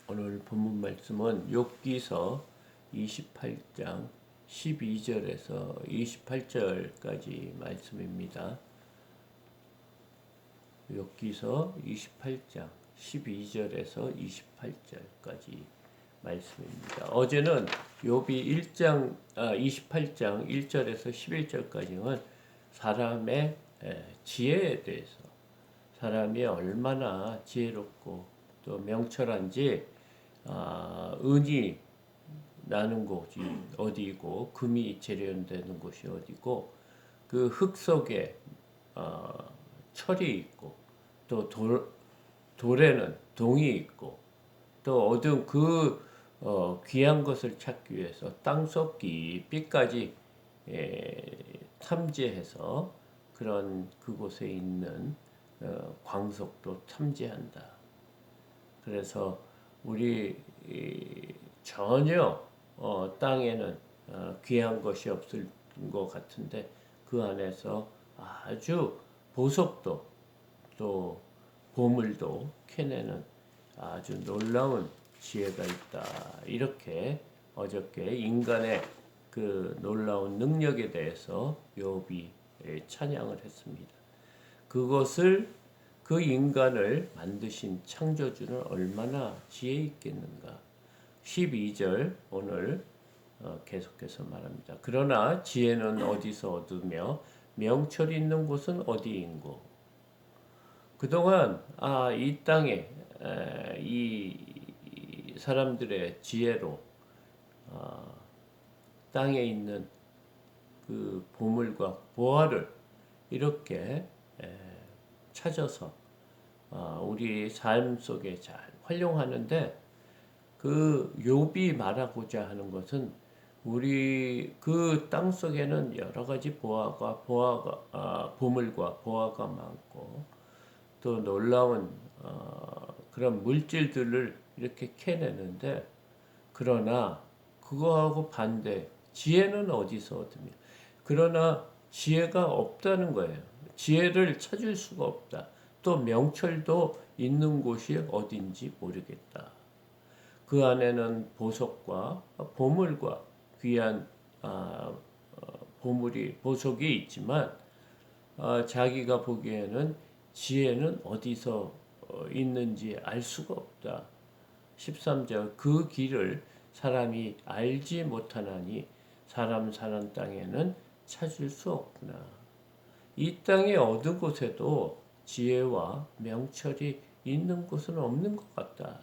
오늘 본문 말씀은 욥기서 28장 12절에서 28절까지 말씀입니다. 욥기서 28장 12절에서 28절까지 말씀입니다. 어제는 욥이 28장 1절에서 11절까지는 사람의 지혜에 대해서, 사람이 얼마나 지혜롭고 또 명철한지, 은이 나는 곳이 어디고 금이 재련되는 곳이 어디고, 그 흙 속에 철이 있고, 또 돌에는 동이 있고, 또 얻은 그 귀한 것을 찾기 위해서 땅속 깊이까지 탐지해서 그런 그곳에 있는 광석도 탐지한다. 그래서 우리 전혀 땅에는 귀한 것이 없을 것 같은데, 그 안에서 아주 보석도 또 보물도 캐내는 아주 놀라운 지혜가 있다. 이렇게 어저께 인간의 그 놀라운 능력에 대해서 욥이 찬양을 했습니다. 그 인간을 만드신 창조주는 얼마나 지혜 있겠는가. 12절 오늘 계속해서 말합니다. 그러나 지혜는 어디서 얻으며 명철이 있는 곳은 어디인고. 그동안 이 땅에 이 사람들의 지혜로 땅에 있는 그 보물과 보화를 이렇게 찾아서 우리 삶 속에 잘 활용하는데, 그 욥이 말하고자 하는 것은 우리 그 땅 속에는 여러 가지 보물과 보화가 많고, 또 놀라운 그런 물질들을 이렇게 캐내는데, 그러나 그거하고 반대, 지혜는 어디서 얻으며, 그러나 지혜가 없다는 거예요. 지혜를 찾을 수가 없다. 또 명철도 있는 곳이 어딘지 모르겠다. 그 안에는 보석과 보물과 귀한 보석이 있지만, 자기가 보기에는 지혜는 어디서 있는지 알 수가 없다. 13절 그 길을 사람이 알지 못하나니 사람 사는 땅에는 찾을 수 없구나. 이 땅의 어느 곳에도 지혜와 명철이 있는 곳은 없는 것 같다.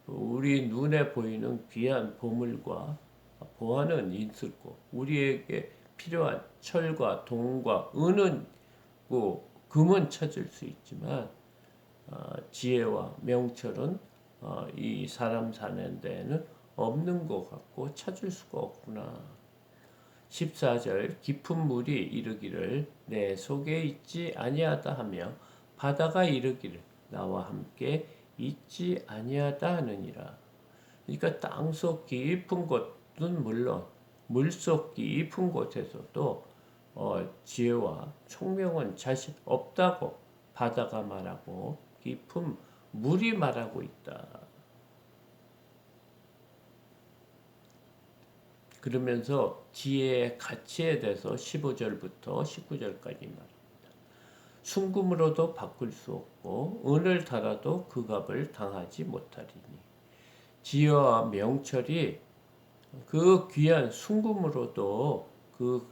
우리 눈에 보이는 귀한 보물과 보화는 있을고, 우리에게 필요한 철과 동과 은은 금은 찾을 수 있지만, 지혜와 명철은 이 사람 사는 데에는 없는 것 같고 찾을 수가 없구나. 14절 깊은 물이 이르기를 내 속에 있지 아니하다 하며 바다가 이르기를 나와 함께 있지 아니하다 하느니라. 그러니까 땅속 깊은 곳은 물론 물속 깊은 곳에서도 지혜와 총명은 자신 없다고 바다가 말하고 깊은 물이 말하고 있다. 그러면서 지혜의 가치에 대해서 15절부터 19절까지 말합니다. 순금으로도 바꿀 수 없고 은을 달아도 그 값을 당하지 못하리니, 지혜와 명철이 그 귀한 순금으로도 그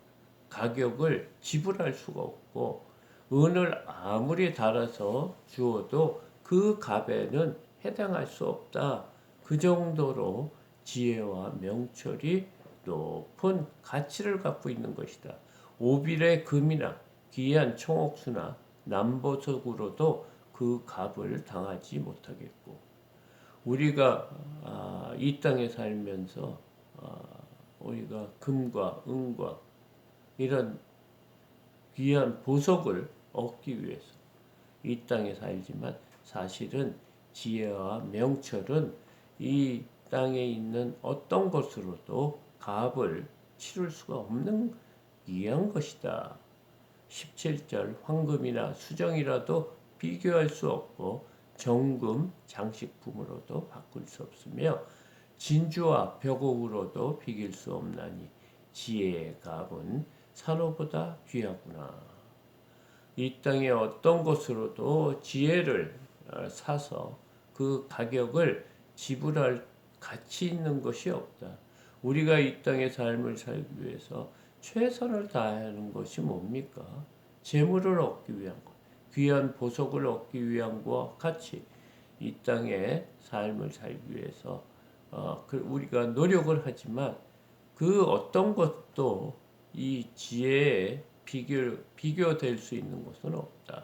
가격을 지불할 수가 없고, 은을 아무리 달아서 주어도 그 값에는 해당할 수 없다. 그 정도로 지혜와 명철이 높은 가치를 갖고 있는 것이다. 오빌의 금이나 귀한 청옥수나 남보석으로도 그 값을 당하지 못하겠고, 우리가 이 땅에 살면서 우리가 금과 은과 이런 귀한 보석을 얻기 위해서 이 땅에 살지만, 사실은 지혜와 명철은 이 땅에 있는 어떤 것으로도 값을 치를 수가 없는 귀한 것이다. 17절 황금이나 수정이라도 비교할 수 없고 정금 장식품으로도 바꿀 수 없으며 진주와 벽옥으로도 비길 수 없나니 지혜의 값은 산호보다 귀하구나. 이 땅의 어떤 것으로도 지혜를 사서 그 가격을 지불할 가치 있는 것이 없다. 우리가 이 땅의 삶을 살기 위해서 최선을 다하는 것이 뭡니까? 재물을 얻기 위한 것, 귀한 보석을 얻기 위한 것과 같이 이 땅의 삶을 살기 위해서 우리가 노력을 하지만 그 어떤 것도 이 지혜에 비교될 수 있는 것은 없다.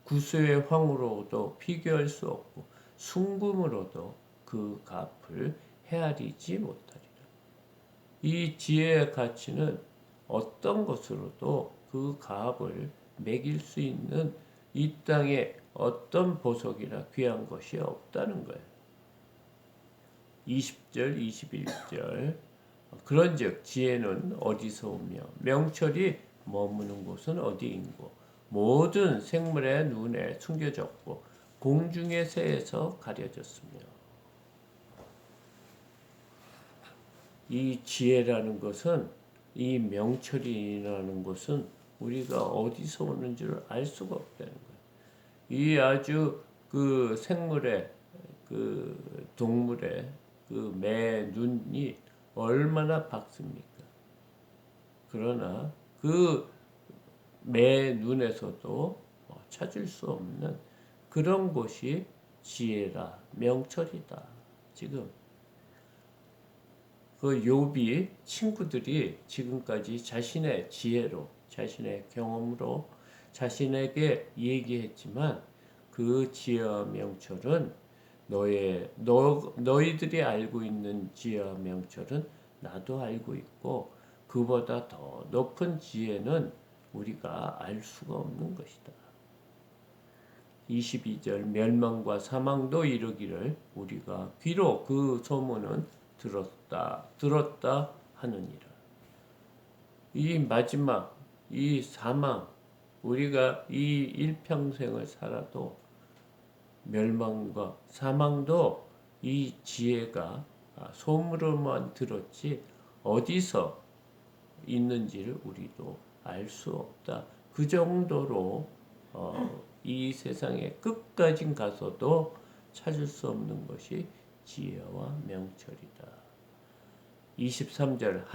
구수의 황으로도 비교할 수 없고 순금으로도 그 값을 헤아리지 못하리라. 이 지혜의 가치는 어떤 것으로도 그 값을 매길 수 있는 이 땅에 어떤 보석이나 귀한 것이 없다는 거예요. 20절, 21절 그런즉 지혜는 어디서 오며 명철이 머무는 곳은 어디인고 모든 생물의 눈에 숨겨졌고 공중의 새에서 가려졌으며. 이 지혜라는 것은 이 명철이라는 것은 우리가 어디서 오는 줄 알 수가 없다는 거예요. 이 아주 그 생물의 그 동물의 그 매 눈이 얼마나 밝습니까? 그러나 그 매 눈에서도 찾을 수 없는 그런 것이 지혜라, 명철이다. 지금 그 욥이 친구들이 지금까지 자신의 지혜로, 자신의 경험으로 자신에게 얘기했지만 그 지혜와 명철은 너희들이 알고 있는 지혜와 명철은 나도 알고 있고 그보다 더 높은 지혜는 우리가 알 수가 없는 것이다. 22절 멸망과 사망도 이르기를 우리가 귀로 그 소문은 들었다 하느니라. 이 마지막 이 사망 우리가 이 일평생을 살아도 멸망과 사망도 이 지혜가 소문으로만 들었지 어디서 있는지를 우리도 알 수 없다. 그 정도로 이 세상의 끝까지 가서도 찾을 수 없는 것이 지혜와 명철이다. 23절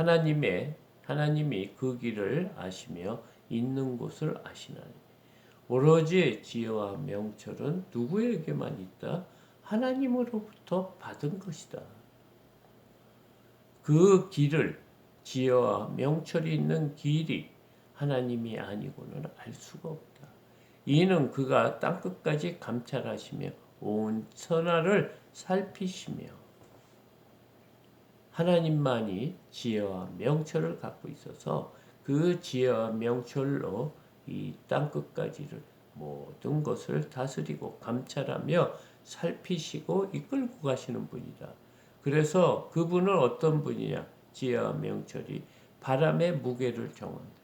하나님이 그 길을 아시며 있는 곳을 아시나니 오로지 지혜와 명철은 누구에게만 있다? 하나님으로부터 받은 것이다. 그 길을 지혜와 명철이 있는 길이 하나님이 아니고는 알 수가 없다. 이는 그가 땅끝까지 감찰하시며 온 천하를 살피시며 하나님만이 지혜와 명철을 갖고 있어서 그 지혜와 명철로 이 땅끝까지를 모든 것을 다스리고 감찰하며 살피시고 이끌고 가시는 분이다. 그래서 그분은 어떤 분이냐? 지혜와 명철이 바람의 무게를 정한다.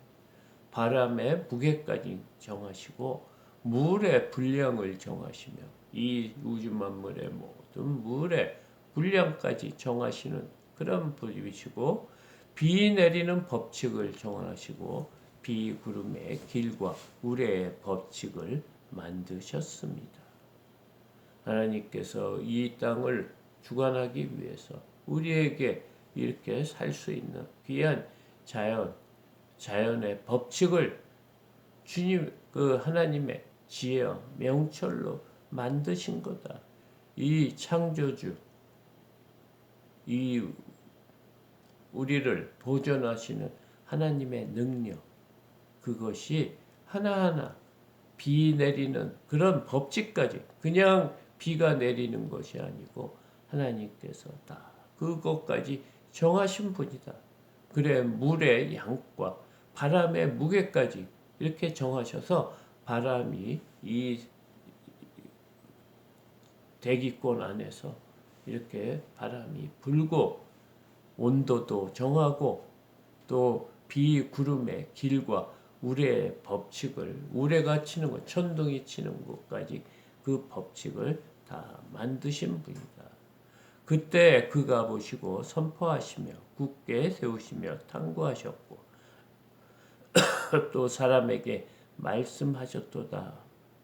바람의 무게까지 정하시고 물의 분량을 정하시며 이 우주 만물의 모든 물의 분량까지 정하시는 그런 분이시고 비 내리는 법칙을 정하시고 비 구름의 길과 우레의 법칙을 만드셨습니다. 하나님께서 이 땅을 주관하기 위해서 우리에게 이렇게 살 수 있는 귀한 자연의 법칙을 주님 그 하나님의 지혜와 명철로 만드신 거다. 이 창조주 이 우리를 보존하시는 하나님의 능력 그것이 하나하나 비 내리는 그런 법칙까지 그냥 비가 내리는 것이 아니고 하나님께서 다 그것까지 정하신 분이다. 그래 물의 양과 바람의 무게까지 이렇게 정하셔서 바람이 이 대기권 안에서 이렇게 바람이 불고 온도도 정하고 또 비 구름의 길과 우레의 법칙을 우레가 치는 것 천둥이 치는 것까지 그 법칙을 다 만드신 분이다. 그때 그가 보시고 선포하시며 굳게 세우시며 탐구하셨고 또 사람에게 말씀하셨도다.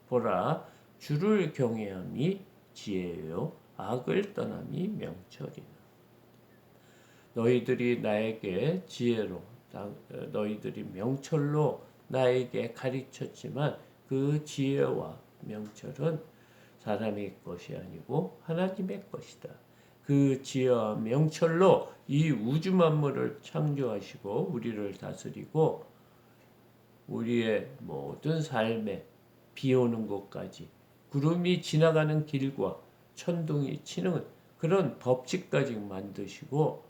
보라, 주를 경외함이 지혜요 악을 떠남이 명철이나. 너희들이 나에게 지혜로 너희들이 명철로 나에게 가르쳤지만 그 지혜와 명철은 사람의 것이 아니고 하나님의 것이다. 그 지혜와 명철로 이 우주 만물을 창조하시고 우리를 다스리고 우리의 모든 삶에 비 오는 곳까지 구름이 지나가는 길과 천둥이 치는 그런 법칙까지 만드시고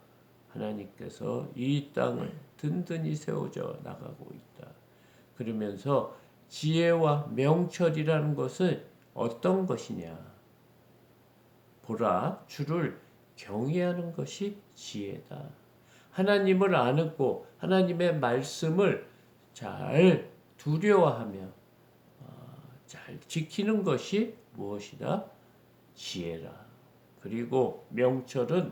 하나님께서 이 땅을 든든히 세워져 나가고 있다. 그러면서 지혜와 명철이라는 것은 어떤 것이냐? 보라, 주를 경외하는 것이 지혜다. 하나님을 아는고 하나님의 말씀을 잘 두려워하며 잘 지키는 것이 무엇이다? 지혜라. 그리고 명철은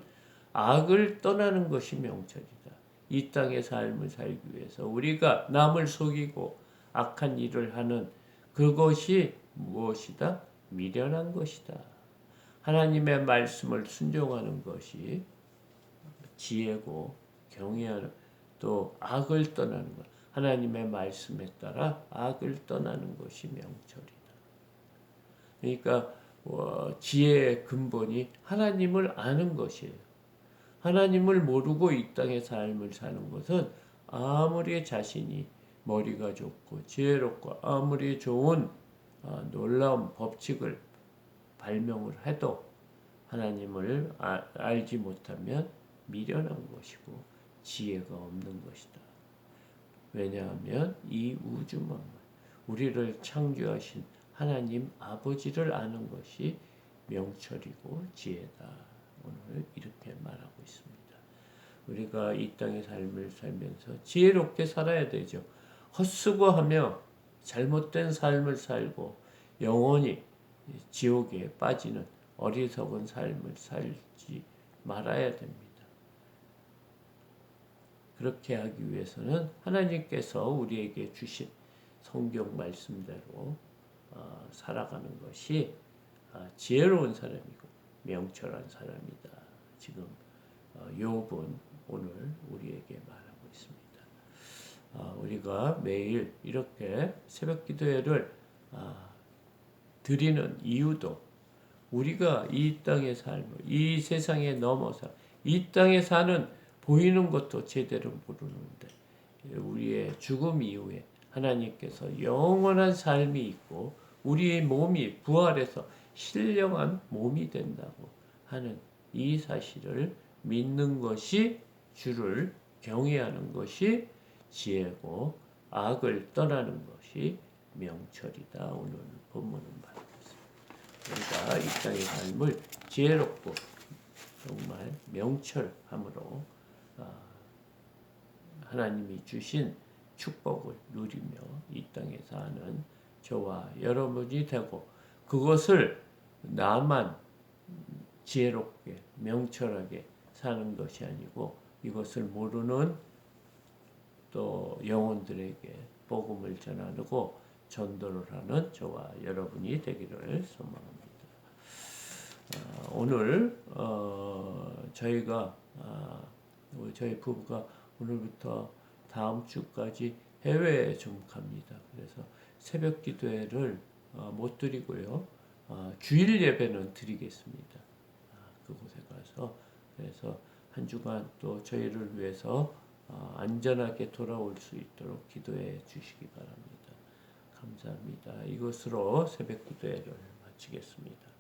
악을 떠나는 것이 명철이다. 이 땅의 삶을 살기 위해서 우리가 남을 속이고 악한 일을 하는 그것이 무엇이다? 미련한 것이다. 하나님의 말씀을 순종하는 것이 지혜고 경외하는 또 악을 떠나는 것. 하나님의 말씀에 따라 악을 떠나는 것이 명철이다. 그러니까 지혜의 근본이 하나님을 아는 것이에요. 하나님을 모르고 이 땅의 삶을 사는 것은 아무리 자신이 머리가 좋고 지혜롭고 아무리 좋은 놀라운 법칙을 발명을 해도 하나님을 알지 못하면 미련한 것이고 지혜가 없는 것이다. 왜냐하면 이 우주 만물, 우리를 창조하신 하나님 아버지를 아는 것이 명철이고 지혜다. 오늘 이렇게 말하고 있습니다. 우리가 이 땅의 삶을 살면서 지혜롭게 살아야 되죠. 헛수고하며 잘못된 삶을 살고 영원히 지옥에 빠지는 어리석은 삶을 살지 말아야 됩니다. 그렇게 하기 위해서는 하나님께서 우리에게 주신 성경 말씀대로 살아가는 것이 지혜로운 사람이고 명철한 사람이다. 지금 욥은 오늘 우리에게 말하고 있습니다. 우리가 매일 이렇게 새벽 기도회를 드리는 이유도 우리가 이 땅의 삶을 이 세상에 넘어서 이 땅에 사는 보이는 것도 제대로 모르는데 우리의 죽음 이후에 하나님께서 영원한 삶이 있고 우리의 몸이 부활해서 신령한 몸이 된다고 하는 이 사실을 믿는 것이 주를 경외하는 것이 지혜고 악을 떠나는 것이 명철이다. 오늘 본문은 말하고 있습니다. 우리가 이 땅의 삶을 지혜롭고 정말 명철함으로 하나님이 주신 축복을 누리며 이 땅에 사는 저와 여러분이 되고 그것을 나만 지혜롭게 명철하게 사는 것이 아니고 이것을 모르는 또 영혼들에게 복음을 전하고 전도를 하는 저와 여러분이 되기를 소망합니다. 오늘 저희가 저희 부부가 오늘부터 다음 주까지 해외에 좀 갑니다. 그래서 새벽 기도회를 못 드리고요. 주일 예배는 드리겠습니다. 그곳에 가서 그래서 한 주간 또 저희를 위해서 안전하게 돌아올 수 있도록 기도해 주시기 바랍니다. 감사합니다. 이것으로 새벽 기도회를 마치겠습니다.